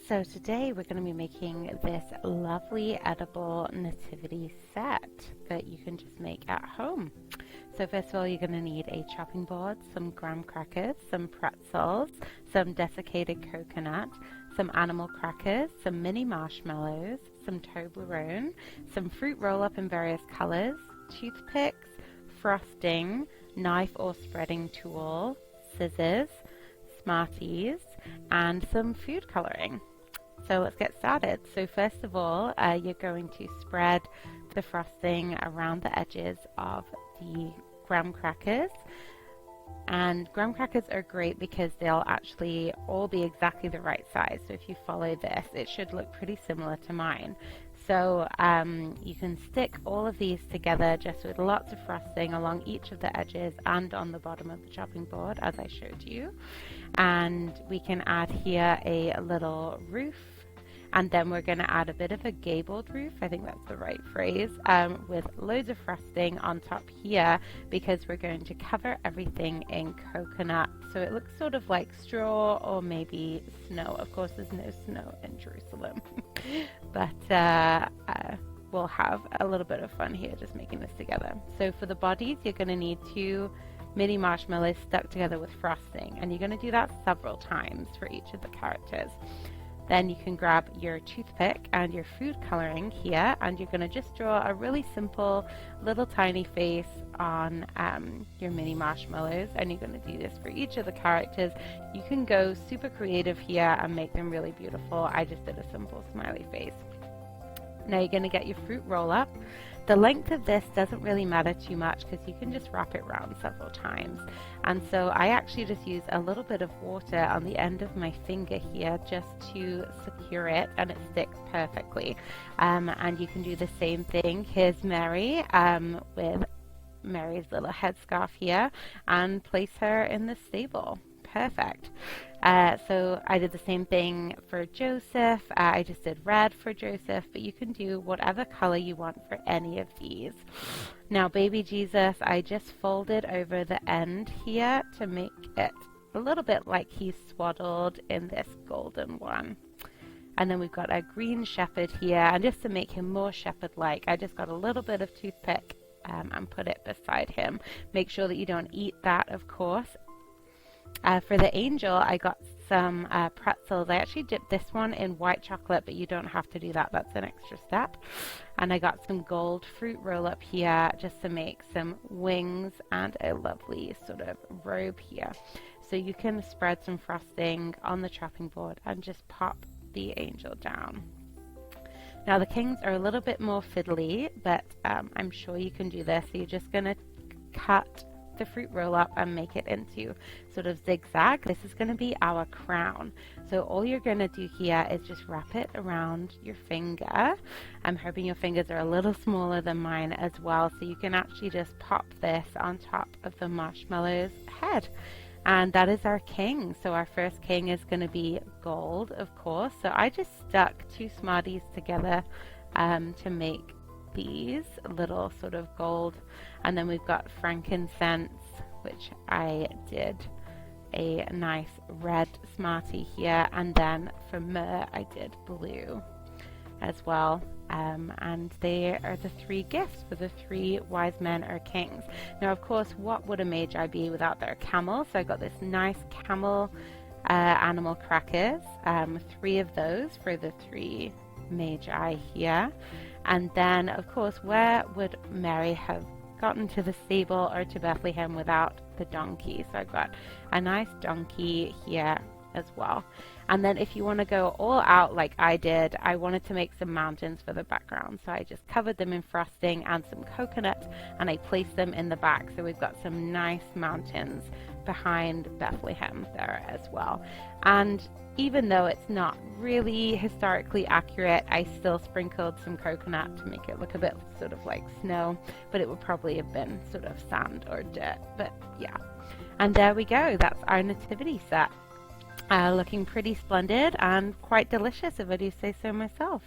So today we're going to be making this lovely edible nativity set that you can just make at home. So first of all, you're going to need a chopping board, some graham crackers, some pretzels, some desiccated coconut, some animal crackers, some mini marshmallows, some Toblerone, some fruit roll-up in various colors, toothpicks, frosting, knife or spreading tool, scissors, Smarties, and some food coloring. So let's get started. So first of all, you're going to spread the frosting around the edges of the graham crackers. And graham crackers are great because they'll actually all be exactly the right size. So if you follow this, it should look pretty similar to mine. So you can stick all of these together just with lots of frosting along each of the edges and on the bottom of the chopping board, as I showed you. And we can add here a little roof. And then we're going to add a bit of a gabled roof, I think that's the right phrase, with loads of frosting on top here because we're going to cover everything in coconut. So it looks sort of like straw or maybe snow. Of course, there's no snow in Jerusalem, but we'll have a little bit of fun here just making this together. So for the bodies, you're going to need 2 mini marshmallows stuck together with frosting, and you're going to do that several times for each of the characters. Then you can grab your toothpick and your food coloring here, and you're going to just draw a really simple little tiny face on your mini marshmallows, and you're going to do this for each of the characters. You can go super creative here and make them really beautiful. I just did a simple smiley face. Now you're going to get your fruit roll up. The length of this doesn't really matter too much because you can just wrap it around several times. And so I actually just use a little bit of water on the end of my finger here just to secure it, and it sticks perfectly. And you can do the same thing. Here's Mary with Mary's little headscarf here, and place her in the stable. Perfect. So I did the same thing for Joseph. I just did red for Joseph, but you can do whatever color you want for any of these. Now, baby Jesus, I just folded over the end here to make it a little bit like he's swaddled in this golden one. And then we've got a green shepherd here, and just to make him more shepherd-like, I just got a little bit of toothpick and put it beside him. Make sure that you don't eat that, of course. For the angel, I got some pretzels. I actually dipped this one in white chocolate, but you don't have to do that. That's an extra step. And I got some gold fruit roll-up here just to make some wings and a lovely sort of robe here. So you can spread some frosting on the chopping board and just pop the angel down. Now the kings are a little bit more fiddly, but I'm sure you can do this. So you're just going to cut the fruit roll up and make it into sort of zigzag. This is going to be our crown. So all you're going to do here is just wrap it around your finger. I'm hoping your fingers are a little smaller than mine as well, so you can actually just pop this on top of the marshmallow's head. And that is our king. So our first king is going to be gold, of course. So I just stuck 2 Smarties together to make these little sort of gold, and then we've got frankincense, which I did a nice red Smartie here, and then for myrrh I did blue as well. And they are the 3 gifts for the 3 wise men or kings. Now, of course, what would a magi be without their camel? So I got this nice camel animal crackers, 3 of those for the 3 magi here. And then, of course, where would Mary have gotten to the stable or to Bethlehem without the donkey? So I've got a nice donkey here as well. And then if you want to go all out like I did, I wanted to make some mountains for the background. So I just covered them in frosting and some coconut, and I placed them in the back. So we've got some nice mountains behind Bethlehem there as well. And even though it's not really historically accurate, I still sprinkled some coconut to make it look a bit sort of like snow, but it would probably have been sort of sand or dirt. But yeah, and there we go. That's our nativity set. Looking pretty splendid and quite delicious, if I do say so myself.